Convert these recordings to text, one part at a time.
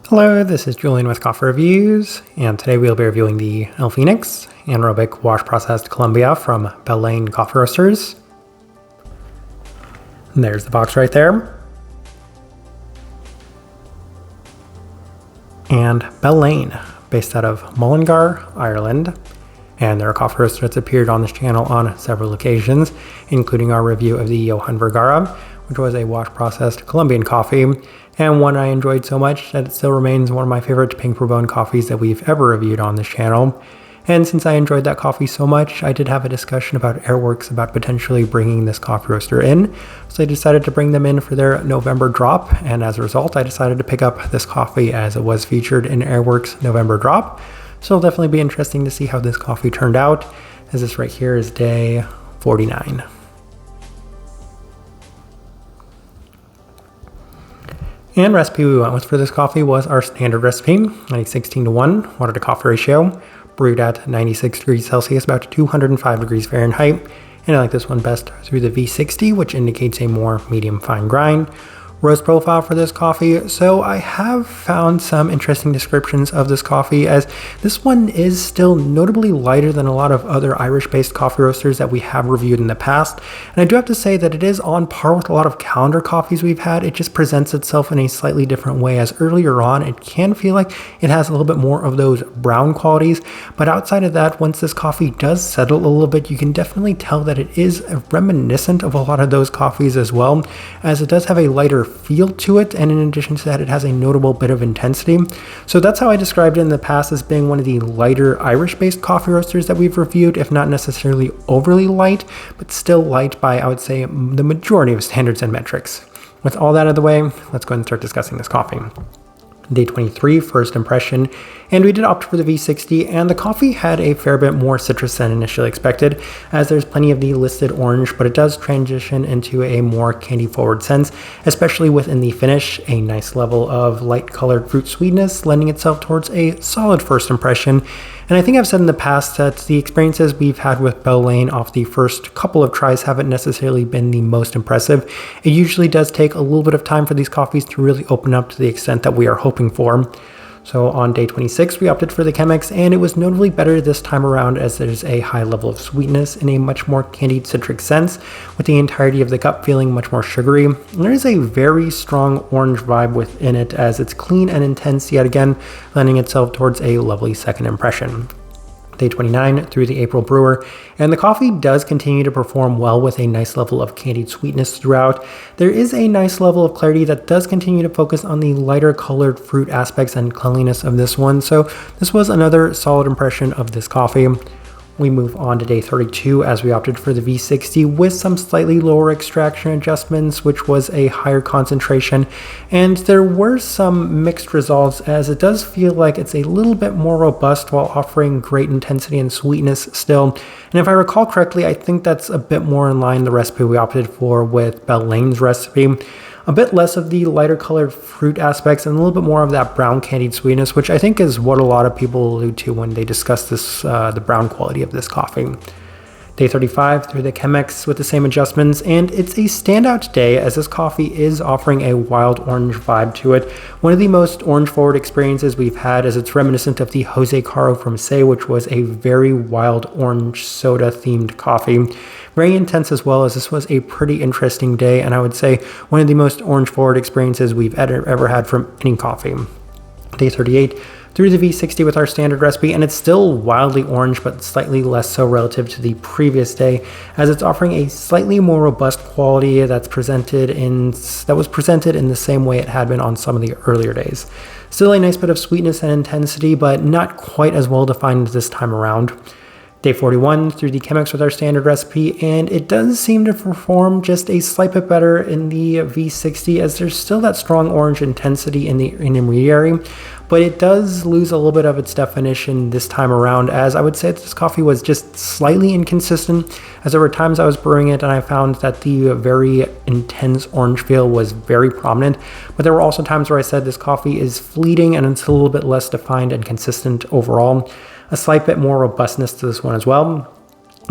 Hello, this is Julian with Coffee Reviews, and today we'll be reviewing the Fenix Anaerobic Wash Processed Colombia from Bell Coffee Roasters. And there's the box right there. And Bell, based out of Mullingar, Ireland. And they're a coffee roaster that's appeared on this channel on several occasions, including our review of the Johan Vergara, which was a wash-processed Colombian coffee, and one I enjoyed so much that it still remains one of my favorite Pink Bourbon coffees that we've ever reviewed on this channel. And since I enjoyed that coffee so much, I did have a discussion about Airworks about potentially bringing this coffee roaster in, so I decided to bring them in for their November drop, and as a result, I decided to pick up this coffee as it was featured in Airworks' November drop. So it'll definitely be interesting to see how this coffee turned out, as this right here is day 49. And recipe we went with for this coffee was our standard recipe, a 16:1 water to coffee ratio, brewed at 96 degrees Celsius, about 205 degrees Fahrenheit. And I like this one best through the V60, which indicates a more medium fine grind. Roast profile for this coffee. So I have found some interesting descriptions of this coffee, as this one is still notably lighter than a lot of other Irish-based coffee roasters that we have reviewed in the past. And I do have to say that it is on par with a lot of calendar coffees we've had. It just presents itself in a slightly different way, as earlier on it can feel like it has a little bit more of those brown qualities. But outside of that, once this coffee does settle a little bit, you can definitely tell that it is reminiscent of a lot of those coffees as well, as it does have a lighter feel to it, and in addition to that, it has a notable bit of intensity. So that's how I described it in the past, as being one of the lighter Irish-based coffee roasters that we've reviewed, if not necessarily overly light, but still light by, I would say, the majority of standards and metrics. With all that out of the way, let's go ahead and start discussing this coffee. Day 23, first impression, and we did opt for the V60, and the coffee had a fair bit more citrus than initially expected, as there's plenty of the listed orange, but it does transition into a more candy forward sense, especially within the finish. A nice level of light colored fruit sweetness, lending itself towards a solid first impression. And I think I've said in the past that the experiences we've had with Bell off the first couple of tries haven't necessarily been the most impressive. It usually does take a little bit of time for these coffees to really open up to the extent that we are hoping for. So on day 26, we opted for the Chemex, and it was notably better this time around, as there's a high level of sweetness in a much more candied citric sense, with the entirety of the cup feeling much more sugary. And there is a very strong orange vibe within it, as it's clean and intense yet again, lending itself towards a lovely second impression. Day 29 through the April brewer, and the coffee does continue to perform well with a nice level of candied sweetness throughout. There is a nice level of clarity that does continue to focus on the lighter colored fruit aspects and cleanliness of this one, so this was another solid impression of this coffee. We move on to day 32, as we opted for the V60 with some slightly lower extraction adjustments, which was a higher concentration, and there were some mixed results, as it does feel like it's a little bit more robust while offering great intensity and sweetness still. And if I recall correctly, I think that's a bit more in line the recipe we opted for with Bellane's recipe. A bit less of the lighter colored fruit aspects and a little bit more of that brown candied sweetness, which I think is what a lot of people allude to when they discuss this, the brown quality of this coffee. Day 35 through the Chemex with the same adjustments, and it's a standout day, as this coffee is offering a wild orange vibe to it. One of the most orange forward experiences we've had, as it's reminiscent of the Jose Caro from Say, which was a very wild orange soda themed coffee. Very intense as well, as this was a pretty interesting day, and I would say one of the most orange forward experiences we've ever had from any coffee. Day 38 through the V60 with our standard recipe, and it's still wildly orange, but slightly less so relative to the previous day, as it's offering a slightly more robust quality that was presented in the same way it had been on some of the earlier days. Still a nice bit of sweetness and intensity, but not quite as well defined this time around. Day 41 through the Chemex with our standard recipe, and it does seem to perform just a slight bit better in the V60, as there's still that strong orange intensity in the intermediary, but it does lose a little bit of its definition this time around, as I would say this coffee was just slightly inconsistent, as there were times I was brewing it and I found that the very intense orange feel was very prominent, but there were also times where I said this coffee is fleeting and it's a little bit less defined and consistent overall. A slight bit more robustness to this one as well.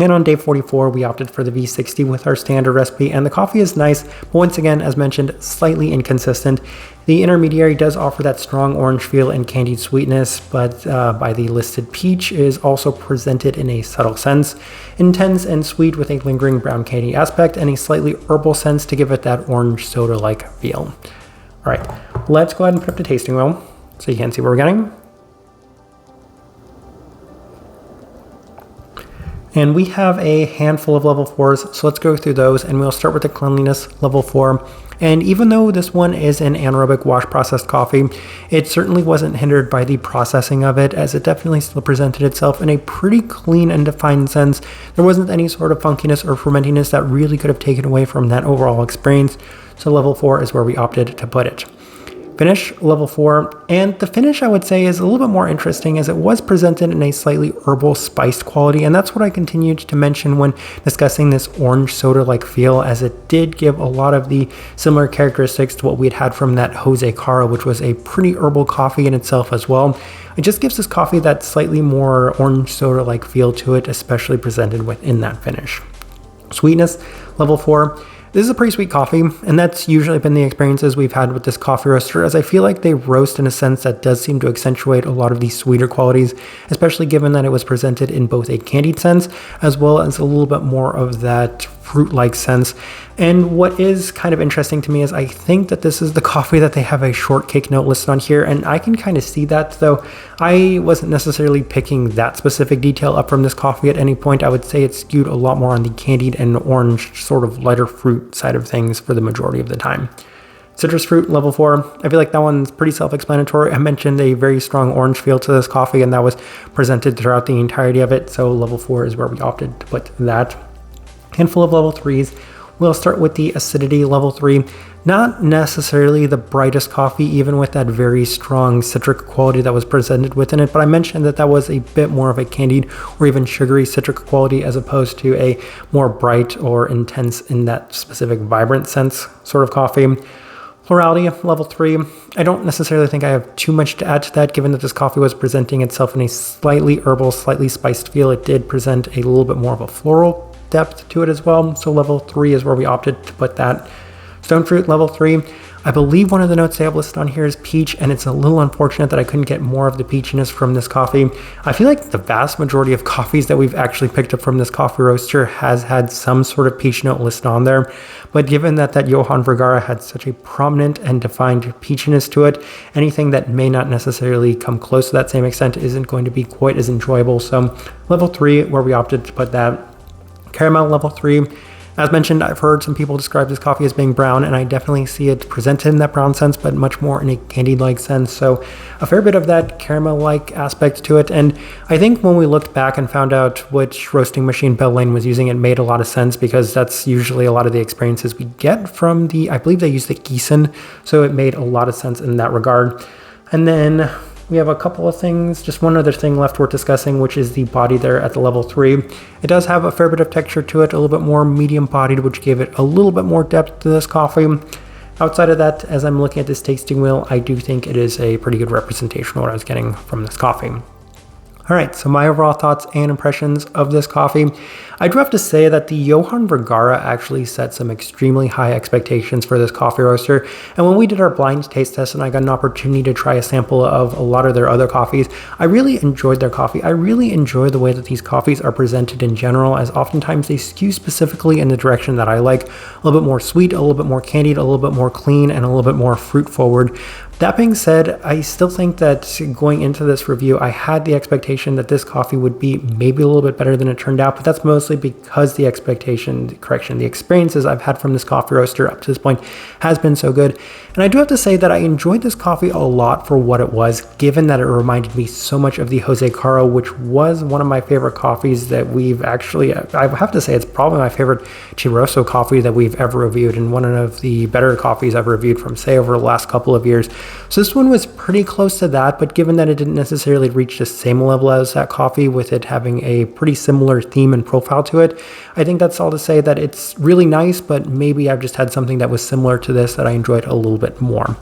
And on day 44, we opted for the V60 with our standard recipe, and the coffee is nice, but once again, as mentioned, slightly inconsistent. The intermediary does offer that strong orange feel and candied sweetness, but by the listed peach is also presented in a subtle sense, intense and sweet with a lingering brown candy aspect and a slightly herbal sense to give it that orange soda-like feel. All right, let's go ahead and put up the tasting wheel so you can see what we're getting. And we have a handful of level 4s, so let's go through those, and we'll start with the cleanliness level 4. And even though this one is an anaerobic wash processed coffee, it certainly wasn't hindered by the processing of it, as it definitely still presented itself in a pretty clean and defined sense. There wasn't any sort of funkiness or fermentiness that really could have taken away from that overall experience, so level 4 is where we opted to put it. Finish, level 4, and the finish I would say is a little bit more interesting as it was presented in a slightly herbal spiced quality, and that's what I continued to mention when discussing this orange soda-like feel, as it did give a lot of the similar characteristics to what we had from that Jose Caro, which was a pretty herbal coffee in itself as well. It just gives this coffee that slightly more orange soda-like feel to it, especially presented within that finish. Sweetness, level 4. This is a pretty sweet coffee, and that's usually been the experiences we've had with this coffee roaster, as I feel like they roast in a sense that does seem to accentuate a lot of these sweeter qualities, especially given that it was presented in both a candied sense as well as a little bit more of that fruit-like sense. And what is kind of interesting to me is I think that this is the coffee that they have a shortcake note listed on here, and I can kind of see that, though I wasn't necessarily picking that specific detail up from this coffee at any point. I would say it's skewed a lot more on the candied and orange sort of lighter fruit side of things for the majority of the time. Citrus fruit, level 4. I feel like that one's pretty self-explanatory. I mentioned a very strong orange feel to this coffee, and that was presented throughout the entirety of it, so level 4 is where we opted to put that. Handful of level 3s. We'll start with the acidity, level 3. Not necessarily the brightest coffee, even with that very strong citric quality that was presented within it, but I mentioned that that was a bit more of a candied or even sugary citric quality as opposed to a more bright or intense in that specific vibrant sense sort of coffee. Plurality, level 3. I don't necessarily think I have too much to add to that, given that this coffee was presenting itself in a slightly herbal, slightly spiced feel. It did present a little bit more of a floral depth to it as well, so level 3 is where we opted to put that. Stone fruit, level 3. I believe one of the notes they have listed on here is peach, and it's a little unfortunate that I couldn't get more of the peachiness from this coffee. I feel like the vast majority of coffees that we've actually picked up from this coffee roaster has had some sort of peach note listed on there, but given that Johann Vergara had such a prominent and defined peachiness to it, anything that may not necessarily come close to that same extent isn't going to be quite as enjoyable, so level 3 where we opted to put that. Caramel, level 3. As mentioned, I've heard some people describe this coffee as being brown, and I definitely see it presented in that brown sense, but much more in a candied-like sense. So a fair bit of that caramel-like aspect to it. And I think when we looked back and found out which roasting machine Bell Lane was using, it made a lot of sense, because that's usually a lot of the experiences we get from I believe they use the Gießen. So it made a lot of sense in that regard. And then we have a couple of things, just one other thing left worth discussing, which is the body there at the level 3. It does have a fair bit of texture to it, a little bit more medium bodied, which gave it a little bit more depth to this coffee. Outside of that, as I'm looking at this tasting wheel, I do think it is a pretty good representation of what I was getting from this coffee. All right, so my overall thoughts and impressions of this coffee. I do have to say that the Johann Vergara actually set some extremely high expectations for this coffee roaster. And when we did our blind taste test and I got an opportunity to try a sample of a lot of their other coffees, I really enjoyed their coffee. I really enjoy the way that these coffees are presented in general, as oftentimes they skew specifically in the direction that I like. A little bit more sweet, a little bit more candied, a little bit more clean, and a little bit more fruit forward. That being said, I still think that going into this review, I had the expectation that this coffee would be maybe a little bit better than it turned out, but that's mostly because the experiences I've had from this coffee roaster up to this point has been so good. And I do have to say that I enjoyed this coffee a lot for what it was, given that it reminded me so much of the Jose Caro, which was one of my favorite coffees that we've actually, I have to say it's probably my favorite Chiroso coffee that we've ever reviewed, and one of the better coffees I've reviewed from, say, over the last couple of years. So this one was pretty close to that, but given that it didn't necessarily reach the same level as that coffee, with it having a pretty similar theme and profile to it, I think that's all to say that it's really nice, but maybe I've just had something that was similar to this that I enjoyed a little bit more.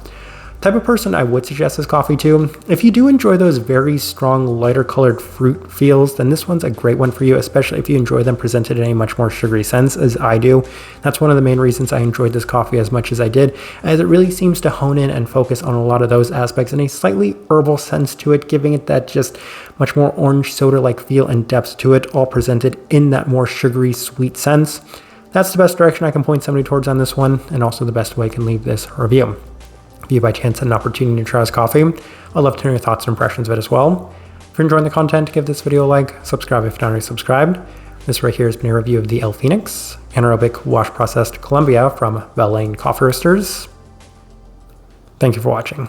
Type of person I would suggest this coffee to. If you do enjoy those very strong, lighter colored fruit feels, then this one's a great one for you, especially if you enjoy them presented in a much more sugary sense, as I do. That's one of the main reasons I enjoyed this coffee as much as I did, as it really seems to hone in and focus on a lot of those aspects in a slightly herbal sense to it, giving it that just much more orange soda-like feel and depth to it, all presented in that more sugary, sweet sense. That's the best direction I can point somebody towards on this one, and also the best way I can leave this review. If you by chance had an opportunity to try this coffee, I'd love to know your thoughts and impressions of it as well. If you're enjoying the content, give this video a like, subscribe if you're not already subscribed. This right here has been a review of the Fenix Anaerobic Wash Processed Colombia from Bell Lane Coffee Roasters. Thank you for watching.